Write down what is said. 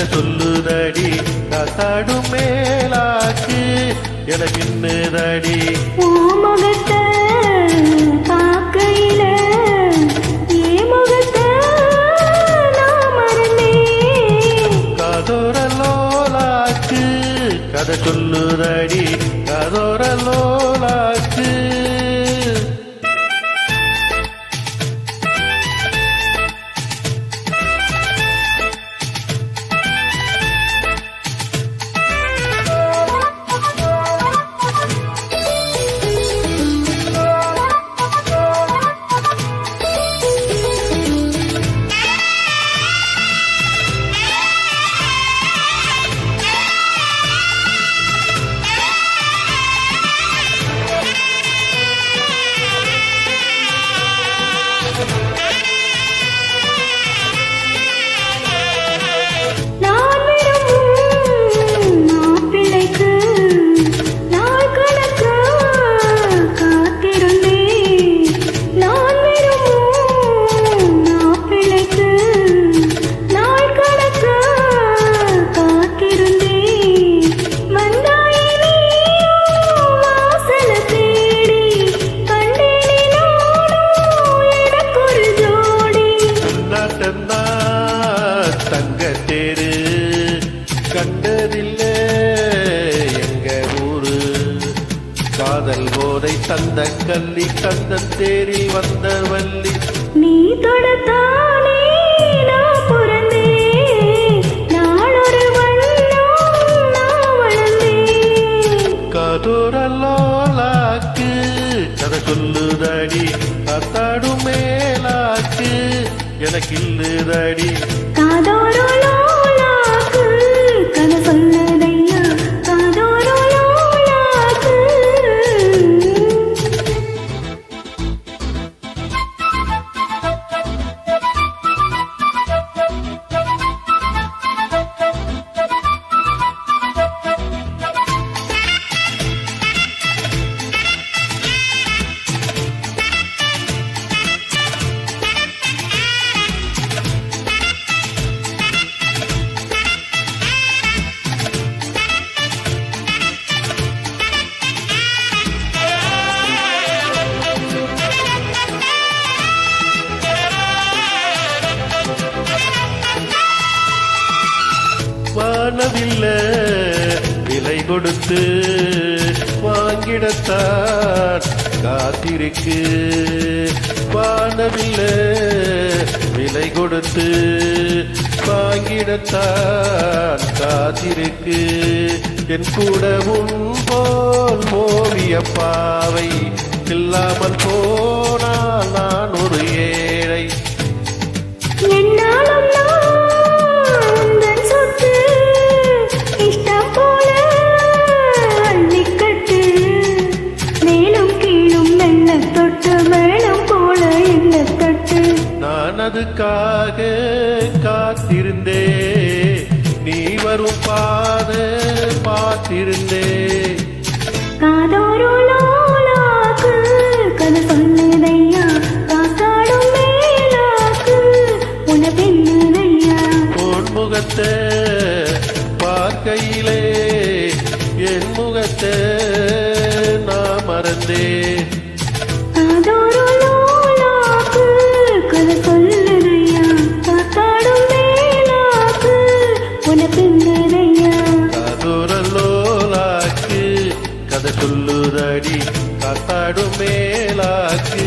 கதை சொல்லுதடி காத்தாடும் மேலாக்கு எனக்கு இன்னுதடி முகத்தை பார்க்கையில ஏ முகத்தை நான் மறந்தேன் காதோரலோலாக்கு கதை சொல்லுதடி காதோரலோலாக்கு தங்கத்தேரு கண்டதில்லை எங்க ஊரு காதல் போதை தந்த கல்லி கந்தன் தேரில் வந்த வள்ளி நீ தொடத்தானே நான் பிறந்தேன் நாளொரு வண்ணம் நான் வளர்ந்தேன் காதோரலோலாக்கு கதை சொல்லுதடி காத்தாடும் மேலாக்கு எனக்கு இல்லுதடி காதோரலோலாக்கு கதை சொல்லுதையா காதோரலோலாக்கு வானவில்லை விலை கொடுத்து வாங்கிடத்தான் காத்திருக்கு வானவில்லை விலை கொடுத்து வாங்கிடத்தான் காத்திருக்கு என் கூடவும் போல் மோவிய பாவை இல்லாமல் போனால் நான் ஒரு ஏழை நான் அதுக்காக காத்திருந்தே நீ வரும் பாத பார்த்திருந்தே காதோரலோலாக்கு கதை சொல்லுதையா காத்தாடும் மேலாக்கு உனக்கென்னுதையா உன் முகத்தை பார்க்கையிலே என் முகத்தை நான் மறந்தேன் காதோரலோலாக்கு கதை சொல்லுதையா காத்தாடும் மேலாக்கு உனக்கென்னுதையா காதோரலோலாக்கு கதை சொல்லுதடி காத்தாடும் மேலாக்கு